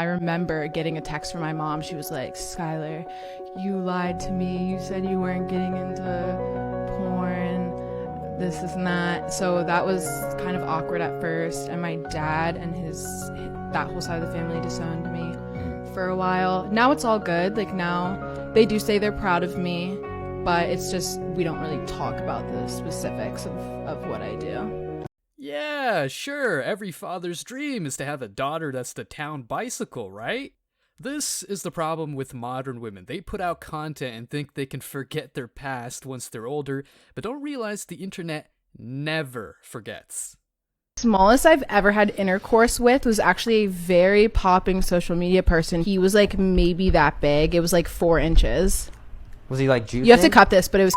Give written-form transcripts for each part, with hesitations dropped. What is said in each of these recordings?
I remember getting a text from my mom. She was like, Skylar, you lied to me. You said you weren't getting into porn. This is not. So that was kind of awkward at first. And my dad and that whole side of the family disowned me for a while. Now it's all good. Like now they do say they're proud of me, but it's just we don't really talk about the specifics of what I do. Yeah, sure, every father's dream is to have a daughter that's the town bicycle, right? This is the problem with modern women. They put out content and think they can forget their past once they're older, but don't realize the internet never forgets. Smallest I've ever had intercourse with was actually a very popping social media person. He was like maybe that big. It was like 4 inches. Was he like juicing? You have to cut this, but it was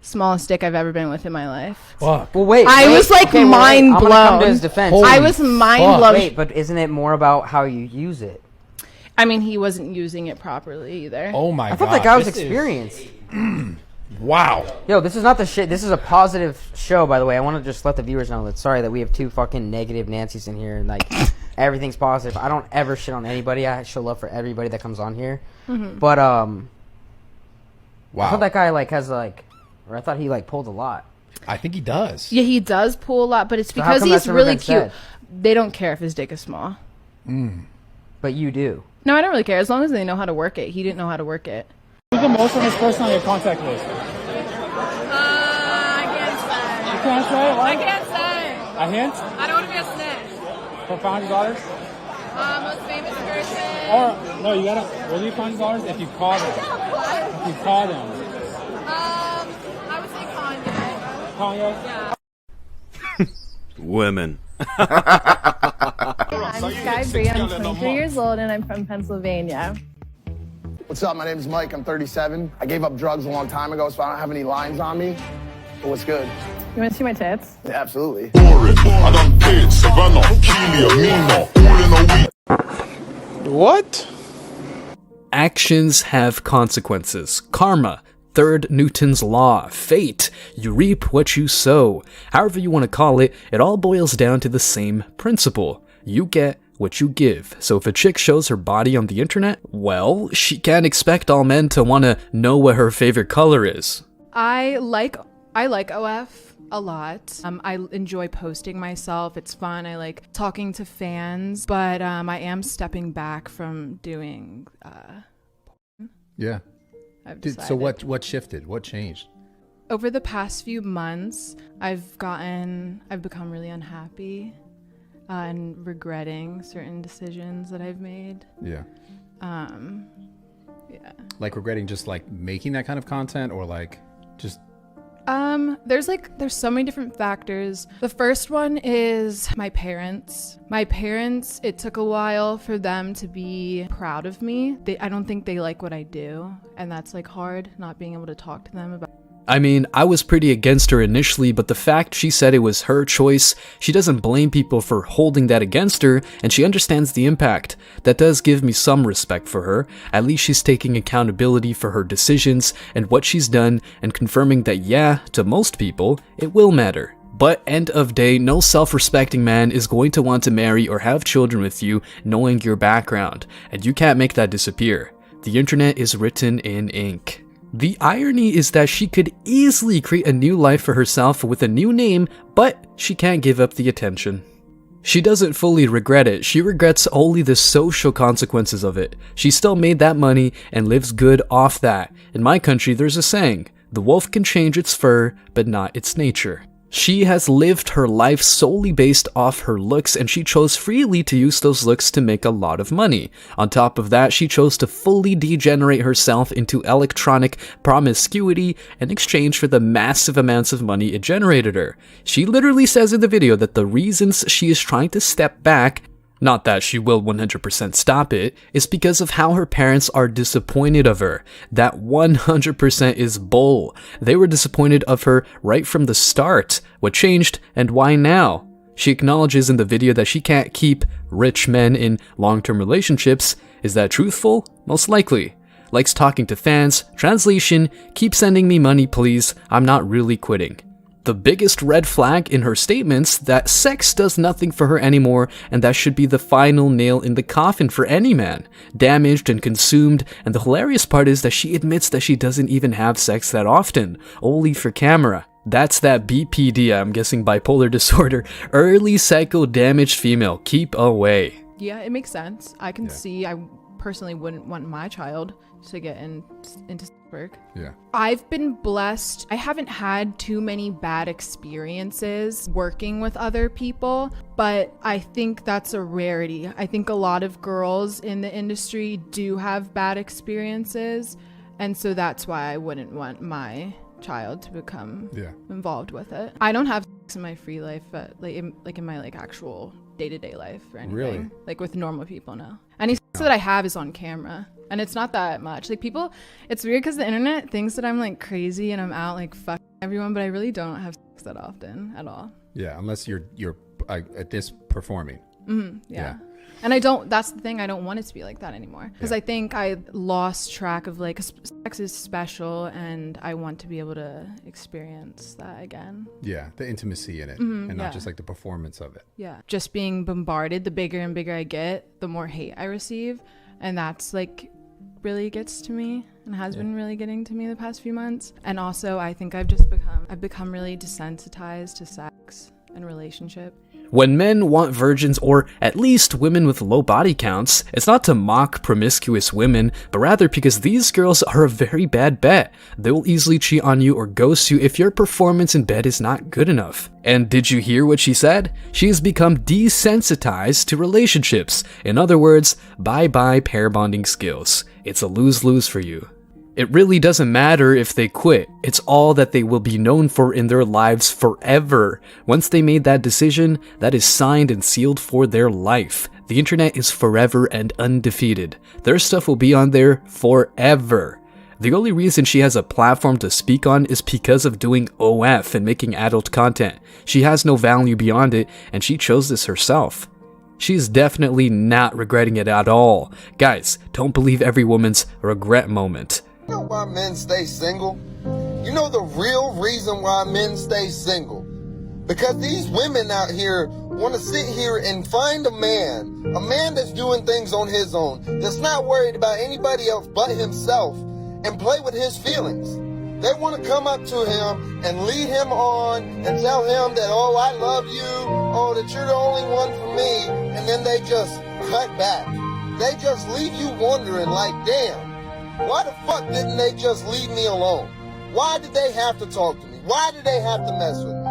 smallest dick I've ever been with in my life. Fuck. Well, wait. I was like mind I'm blown. gonna come to his defense. Holy I was mind fuck. blown. Wait, but isn't it more about how you use it? I mean, he wasn't using it properly either. Oh my god. I thought that guy was This is- experienced. Wow. Yo, this is not the shit. This is a positive show, by the way. I want to just let the viewers know that sorry that we have 2 fucking negative Nancys in here and like everything's positive. I don't ever shit on anybody. I show love for everybody that comes on here. But Wow. I thought that guy like has like, or I thought he like pulled a lot. I think he does. Yeah, he does pull a lot, but it's So how because come he's that's never really been cute. said? They don't care if his dick is small. But you do. No, I don't really care as long as they know how to work it. He didn't know how to work it. Who's the most famous person on your contact list? I can't say. You can't say? I What? can't say. A hint? I don't want to be a snitch. For $500? Most famous person. Or, no, you gotta, will you $500 if you call them? If you call them. I would say Kanye. Kanye? Yeah. Women. I'm Sky Bree. I'm 23 years old and I'm from Pennsylvania. What's up? My name is Mike. I'm 37. I gave up drugs a long time ago, so I don't have any lines on me. But what's good? You want to see my tits? Yeah, absolutely. What? Actions have consequences. Karma. Third Newton's law. Fate. You reap what you sow. However you want to call it, it all boils down to the same principle. You get what you give. So if a chick shows her body on the internet, well, she can't expect all men to want to know what her favorite color is. I like OF a lot. I enjoy posting myself. It's fun. I like talking to fans, but I am stepping back from doing. Yeah. I've Dude, decided. so what shifted? What changed? Over the past few months, I've become really unhappy and regretting certain decisions that I've made. Yeah. Yeah. Like regretting just like making that kind of content or like just There's so many different factors. The first one is my parents. My parents, it took a while for them to be proud of me. I don't think they like what I do, and that's like hard, not being able to talk to them about. I mean, I was pretty against her initially, but the fact she said it was her choice, she doesn't blame people for holding that against her, and she understands the impact. That does give me some respect for her. At least she's taking accountability for her decisions and what she's done, and confirming that yeah, to most people, it will matter. But end of day, no self-respecting man is going to want to marry or have children with you knowing your background, and you can't make that disappear. The internet is written in ink. The irony is that she could easily create a new life for herself with a new name, but she can't give up the attention. She doesn't fully regret it, she regrets only the social consequences of it. She still made that money and lives good off that. In my country, there's a saying, the wolf can change its fur, but not its nature. She has lived her life solely based off her looks, and she chose freely to use those looks to make a lot of money. On top of that, she chose to fully degenerate herself into electronic promiscuity in exchange for the massive amounts of money it generated her. She literally says in the video that the reasons she is trying to step back, not that she will 100% stop it, is because of how her parents are disappointed of her. That 100% is bull. They were disappointed of her right from the start. What changed and why now? She acknowledges in the video that she can't keep rich men in long-term relationships. Is that truthful? Most likely. Likes talking to fans. Translation, keep sending me money please, I'm not really quitting. The biggest red flag in her statements that sex does nothing for her anymore, and that should be the final nail in the coffin for any man. Damaged and consumed, and the hilarious part is that she admits that she doesn't even have sex that often, only for camera. That's that BPD, I'm guessing bipolar disorder. Early psycho damaged female, keep away. Yeah, it makes sense. I can see. I personally wouldn't want my child to get into work. Yeah. I've been blessed. I haven't had too many bad experiences working with other people, but I think that's a rarity. I think a lot of girls in the industry do have bad experiences, and so that's why I wouldn't want my child to become involved with it. I don't have sex in my free life, but in my actual day-to-day life or anything. Really? Like with normal people, no. Any sex that I have is on camera, and it's not that much. Like people, it's weird because the internet thinks that I'm like crazy and I'm out like fuck everyone, but I really don't have sex that often at all. Yeah, unless you're at this performing. Yeah. And I don't, that's the thing, I don't want it to be like that anymore. Because I think I lost track of sex is special and I want to be able to experience that again. Yeah, the intimacy in it and not just like the performance of it. Yeah. Just being bombarded, the bigger and bigger I get, the more hate I receive. And that's really gets to me and has been really getting to me the past few months. And also I think I've become really desensitized to sex and relationship. When men want virgins, or at least women with low body counts, it's not to mock promiscuous women, but rather because these girls are a very bad bet. They will easily cheat on you or ghost you if your performance in bed is not good enough. And did you hear what she said? She has become desensitized to relationships. In other words, bye-bye pair bonding skills. It's a lose-lose for you. It really doesn't matter if they quit. It's all that they will be known for in their lives forever. Once they made that decision, that is signed and sealed for their life. The internet is forever and undefeated. Their stuff will be on there forever. The only reason she has a platform to speak on is because of doing OF and making adult content. She has no value beyond it, and she chose this herself. She's definitely not regretting it at all. Guys, don't believe every woman's regret moment. You know why men stay single? You know the real reason why men stay single? Because these women out here want to sit here and find a man that's doing things on his own, that's not worried about anybody else but himself, and play with his feelings. They want to come up to him and lead him on and tell him that, oh, I love you, oh, that you're the only one for me, and then they just cut back. They just leave you wondering like, damn, why the fuck didn't they just leave me alone? Why did they have to talk to me? Why did they have to mess with me?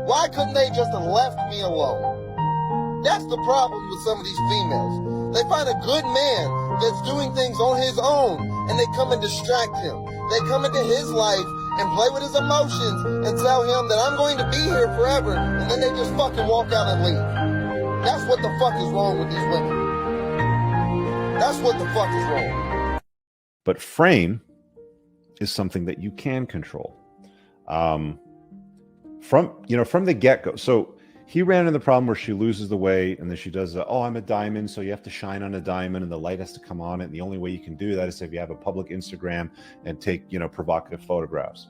Why couldn't they just have left me alone? That's the problem with some of these females. They find a good man that's doing things on his own, and they come and distract him. They come into his life and play with his emotions and tell him that I'm going to be here forever, and then they just fucking walk out and leave. That's what the fuck is wrong with these women. That's what the fuck is wrong. But frame is something that you can control from the get-go. So he ran into the problem where she loses the weight, and then she does I'm a diamond, so you have to shine on a diamond and the light has to come on it. And the only way you can do that is if you have a public Instagram and take, provocative photographs.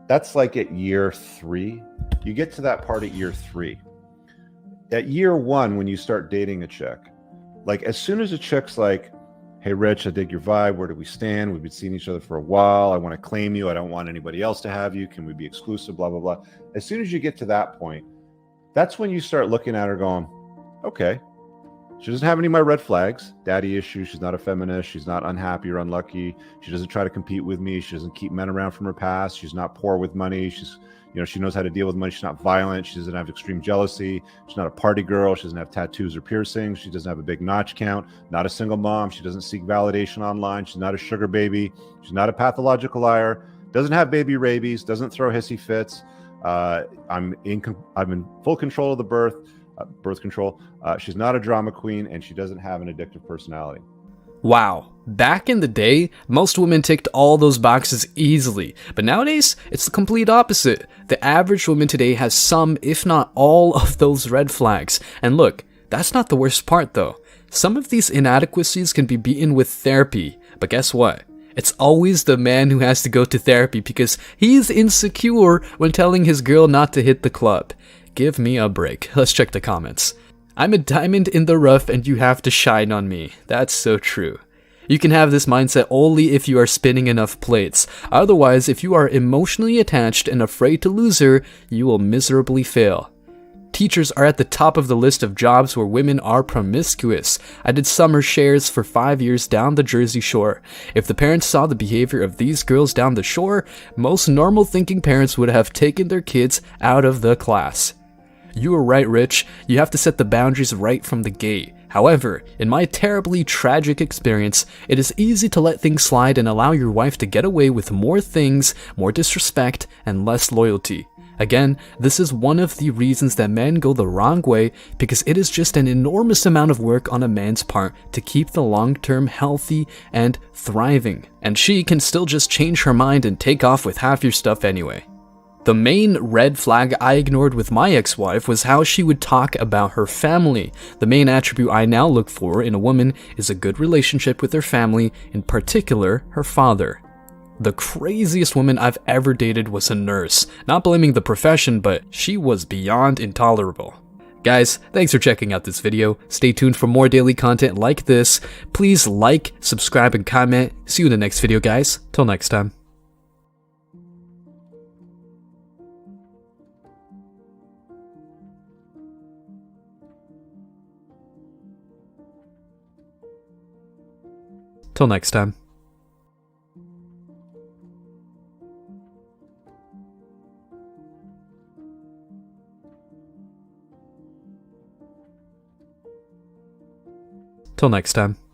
That's like at year 3. You get to that part at year 3. At year 1, when you start dating a chick, like as soon as a chick's like, hey, Rich, I dig your vibe. Where do we stand? We've been seeing each other for a while. I want to claim you. I don't want anybody else to have you. Can we be exclusive? Blah, blah, blah. As soon as you get to that point, that's when you start looking at her going, okay, she doesn't have any of my red flags. Daddy issues. She's not a feminist. She's not unhappy or unlucky. She doesn't try to compete with me. She doesn't keep men around from her past. She's not poor with money. She's she knows how to deal with money. She's not violent. She doesn't have extreme jealousy. She's not a party girl. She doesn't have tattoos or piercings. She doesn't have a big notch count. Not a single mom. She doesn't seek validation online. She's not a sugar baby. She's not a pathological liar. Doesn't have baby rabies. Doesn't throw hissy fits. I'm in full control of the birth control. She's not a drama queen, and she doesn't have an addictive personality. Wow. Back in the day, most women ticked all those boxes easily, but nowadays, it's the complete opposite. The average woman today has some, if not all, of those red flags. And look, that's not the worst part though. Some of these inadequacies can be beaten with therapy, but guess what? It's always the man who has to go to therapy because he's insecure when telling his girl not to hit the club. Give me a break. Let's check the comments. I'm a diamond in the rough and you have to shine on me. That's so true. You can have this mindset only if you are spinning enough plates. Otherwise, if you are emotionally attached and afraid to lose her, you will miserably fail. Teachers are at the top of the list of jobs where women are promiscuous. I did summer shares for 5 years down the Jersey Shore. If the parents saw the behavior of these girls down the shore, most normal thinking parents would have taken their kids out of the class. You were right, Rich. You have to set the boundaries right from the gate. However, in my terribly tragic experience, it is easy to let things slide and allow your wife to get away with more things, more disrespect, and less loyalty. Again, this is one of the reasons that men go the wrong way because it is just an enormous amount of work on a man's part to keep the long-term healthy and thriving. And she can still just change her mind and take off with half your stuff anyway. The main red flag I ignored with my ex-wife was how she would talk about her family. The main attribute I now look for in a woman is a good relationship with her family, in particular, her father. The craziest woman I've ever dated was a nurse. Not blaming the profession, but she was beyond intolerable. Guys, thanks for checking out this video. Stay tuned for more daily content like this. Please like, subscribe, and comment. See you in the next video, guys. Till next time. Till next time. Till next time.